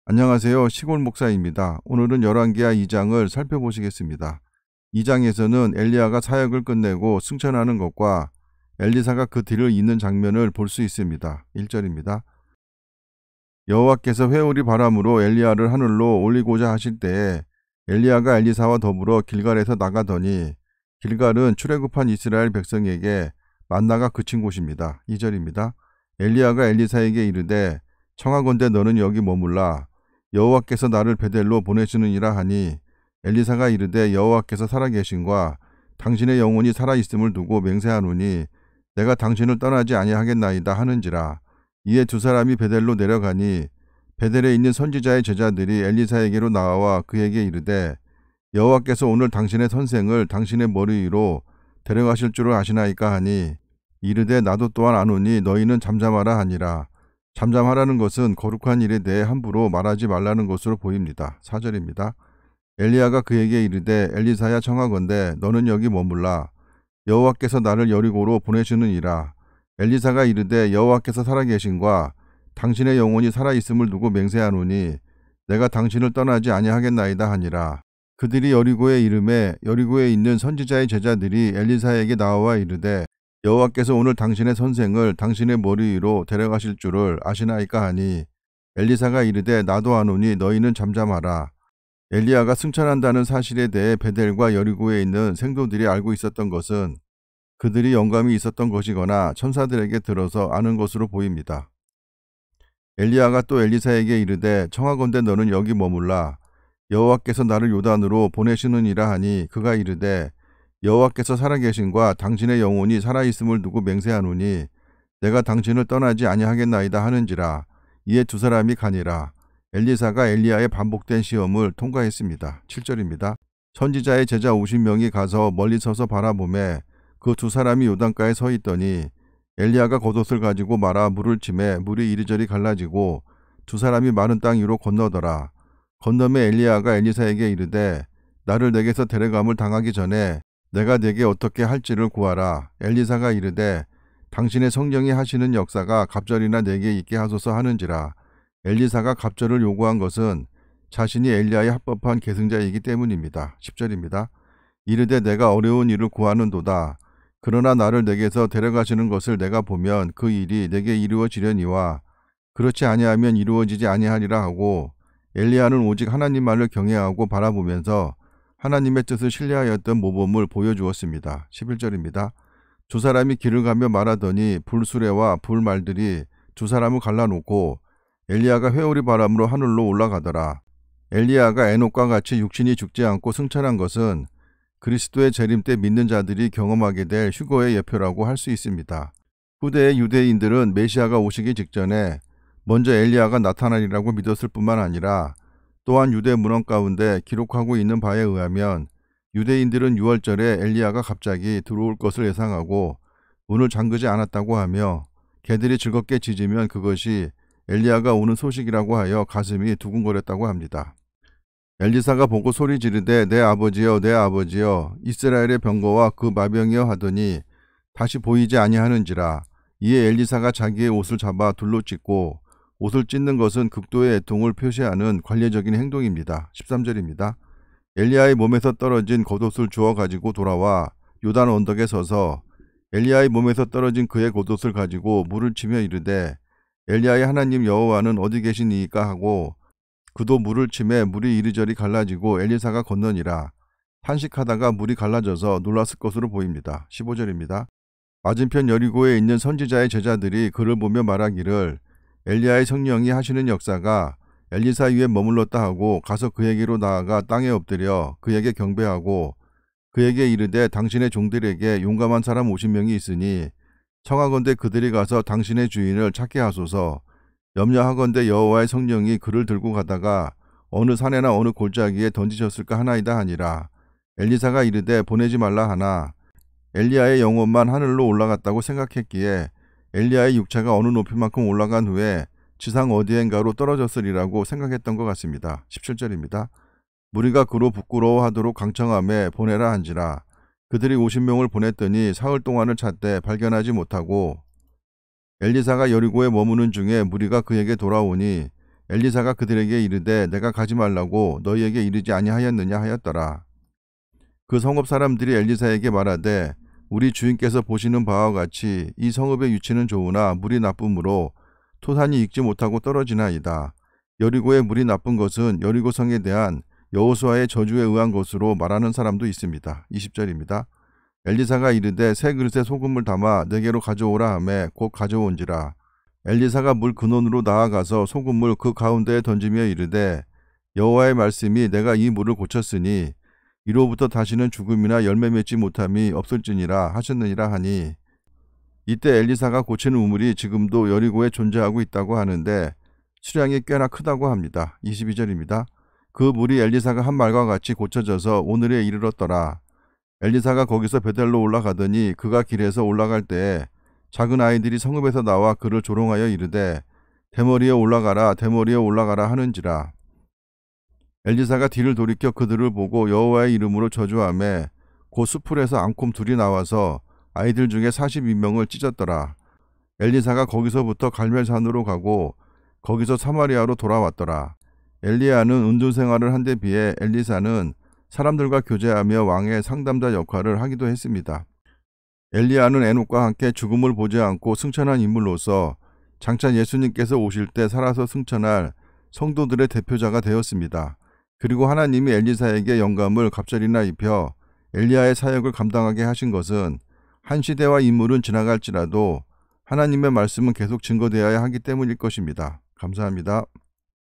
안녕하세요. 시골 목사입니다. 오늘은 열왕기하 2장을 살펴보시겠습니다. 2장에서는 엘리야가 사역을 끝내고 승천하는 것과 엘리사가 그 뒤를 잇는 장면을 볼 수 있습니다. 1절입니다. 여호와께서 회오리 바람으로 엘리야를 하늘로 올리고자 하실 때에 엘리야가 엘리사와 더불어 길갈에서 나가더니 길갈은 출애굽한 이스라엘 백성에게 만나가 그친 곳입니다. 2절입니다. 엘리야가 엘리사에게 이르되 청하건대 너는 여기 머물라 여호와께서 나를 베델로 보내시느니라 하니 엘리사가 이르되 여호와께서 살아계신과 당신의 영혼이 살아있음을 두고 맹세하노니 내가 당신을 떠나지 아니하겠나이다 하는지라. 이에 두 사람이 베델로 내려가니 베델에 있는 선지자의 제자들이 엘리사에게로 나와 그에게 이르되 여호와께서 오늘 당신의 선생을 당신의 머리 위로 데려가실 줄을 아시나이까 하니 이르되 나도 또한 아노니 너희는 잠잠하라 하니라. 잠잠하라는 것은 거룩한 일에 대해 함부로 말하지 말라는 것으로 보입니다. 4절입니다. 엘리야가 그에게 이르되 엘리사야 청하건대 너는 여기 머물라 여호와께서 나를 여리고로 보내시느니라. 엘리사가 이르되 여호와께서 살아계신과 당신의 영혼이 살아있음을 두고 맹세하노니 내가 당신을 떠나지 아니하겠나이다 하니라. 그들이 여리고에 이르매 여리고에 있는 선지자의 제자들이 엘리사에게 나와 이르되 여호와께서 오늘 당신의 선생을 당신의 머리 위로 데려가실 줄을 아시나이까 하니 엘리사가 이르되 나도 아노니 너희는 잠잠하라. 엘리야가 승천한다는 사실에 대해 베델과 여리고에 있는 생도들이 알고 있었던 것은 그들이 영감이 있었던 것이거나 천사들에게 들어서 아는 것으로 보입니다. 엘리야가 또 엘리사에게 이르되 청하건대 너는 여기 머물라 여호와께서 나를 요단으로 보내시느니라 하니 그가 이르되 여호와께서 살아계신과 당신의 영혼이 살아있음을 두고 맹세하노니 내가 당신을 떠나지 아니하겠나이다 하는지라. 이에 두 사람이 가니라. 엘리사가 엘리야의 반복된 시험을 통과했습니다. 7절입니다. 선지자의 제자 50명이 가서 멀리 서서 바라보매 그 두 사람이 요단가에 서 있더니 엘리야가 겉옷을 가지고 말아 물을 치매 물이 이리저리 갈라지고 두 사람이 마른 땅 위로 건너더라. 건너매 엘리야가 엘리사에게 이르되 나를 내게서 데려감을 당하기 전에 내가 네게 어떻게 할지를 구하라. 엘리사가 이르되 당신의 성령이 하시는 역사가 갑절이나 내게 있게 하소서 하는지라. 엘리사가 갑절을 요구한 것은 자신이 엘리야의 합법한 계승자이기 때문입니다. 10절입니다. 이르되 내가 어려운 일을 구하는도다. 그러나 나를 내게서 데려가시는 것을 내가 보면 그 일이 내게 이루어지려니와 그렇지 아니하면 이루어지지 아니하리라 하고 엘리야는 오직 하나님만을 경외하고 바라보면서 하나님의 뜻을 신뢰하였던 모범을 보여주었습니다. 11절입니다. 두 사람이 길을 가며 말하더니 불수레와 불말들이 두 사람을 갈라놓고 엘리야가 회오리 바람으로 하늘로 올라가더라. 엘리야가 에녹과 같이 육신이 죽지 않고 승천한 것은 그리스도의 재림 때 믿는 자들이 경험하게 될 휴거의 예표라고 할 수 있습니다. 후대의 유대인들은 메시아가 오시기 직전에 먼저 엘리야가 나타나리라고 믿었을 뿐만 아니라 또한 유대 문헌 가운데 기록하고 있는 바에 의하면 유대인들은 6월절에 엘리야가 갑자기 들어올 것을 예상하고 문을 잠그지 않았다고 하며 개들이 즐겁게 짖으면 그것이 엘리야가 오는 소식이라고 하여 가슴이 두근거렸다고 합니다. 엘리사가 보고 소리 지르되 내 아버지여 내 아버지여 이스라엘의 병거와 그 마병이여 하더니 다시 보이지 아니하는지라. 이에 엘리사가 자기의 옷을 잡아 둘로 찢고 옷을 찢는 것은 극도의 애통을 표시하는 관례적인 행동입니다. 13절입니다. 엘리야의 몸에서 떨어진 겉옷을 주워 가지고 돌아와 요단 언덕에 서서 엘리야의 몸에서 떨어진 그의 겉옷을 가지고 물을 치며 이르되 엘리야의 하나님 여호와는 어디 계시니이까 하고 그도 물을 치매 물이 이리저리 갈라지고 엘리사가 건너니라. 탄식하다가 물이 갈라져서 놀랐을 것으로 보입니다. 15절입니다. 맞은편 여리고에 있는 선지자의 제자들이 그를 보며 말하기를 엘리야의 성령이 하시는 역사가 엘리사 위에 머물렀다 하고 가서 그에게로 나아가 땅에 엎드려 그에게 경배하고 그에게 이르되 당신의 종들에게 용감한 사람 50명이 있으니 청하건대 그들이 가서 당신의 주인을 찾게 하소서. 염려하건대 여호와의 성령이 그를 들고 가다가 어느 산에나 어느 골짜기에 던지셨을까 하나이다 하니라. 엘리사가 이르되 보내지 말라 하나 엘리야의 영혼만 하늘로 올라갔다고 생각했기에 엘리야의 육체가 어느 높이만큼 올라간 후에 지상 어디엔가로 떨어졌으리라고 생각했던 것 같습니다. 17절입니다. 무리가 그로 부끄러워하도록 강청함에 보내라 한지라. 그들이 50명을 보냈더니 사흘 동안을 찾되 발견하지 못하고 엘리사가 여리고에 머무는 중에 무리가 그에게 돌아오니 엘리사가 그들에게 이르되 내가 가지 말라고 너희에게 이르지 아니하였느냐 하였더라. 그 성읍 사람들이 엘리사에게 말하되 우리 주인께서 보시는 바와 같이 이 성읍의 유치는 좋으나 물이 나쁨으로 토산이 익지 못하고 떨어지나이다. 여리고의 물이 나쁜 것은 여리고성에 대한 여호수아의 저주에 의한 것으로 말하는 사람도 있습니다. 20절입니다. 엘리사가 이르되 새 그릇에 소금을 담아 내게로 가져오라 하매 곧 가져온지라. 엘리사가 물 근원으로 나아가서 소금을 그 가운데에 던지며 이르되 여호와의 말씀이 내가 이 물을 고쳤으니 이로부터 다시는 죽음이나 열매 맺지 못함이 없을지니라 하셨느니라 하니, 이때 엘리사가 고치는 우물이 지금도 여리고에 존재하고 있다고 하는데 수량이 꽤나 크다고 합니다. 22절입니다. 그 물이 엘리사가 한 말과 같이 고쳐져서 오늘에 이르렀더라. 엘리사가 거기서 베델로 올라가더니 그가 길에서 올라갈 때에 작은 아이들이 성읍에서 나와 그를 조롱하여 이르되 대머리에 올라가라 대머리에 올라가라 하는지라. 엘리사가 뒤를 돌이켜 그들을 보고 여호와의 이름으로 저주하매 곧 수풀에서 앙콤 둘이 나와서 아이들 중에 42명을 찢었더라. 엘리사가 거기서부터 갈멜산으로 가고 거기서 사마리아로 돌아왔더라. 엘리야는 은둔 생활을 한 데 비해 엘리사는 사람들과 교제하며 왕의 상담자 역할을 하기도 했습니다. 엘리야는 에녹과 함께 죽음을 보지 않고 승천한 인물로서 장차 예수님께서 오실 때 살아서 승천할 성도들의 대표자가 되었습니다. 그리고 하나님이 엘리사에게 영감을 갑절이나 입혀 엘리야의 사역을 감당하게 하신 것은 한 시대와 인물은 지나갈지라도 하나님의 말씀은 계속 증거되어야 하기 때문일 것입니다. 감사합니다.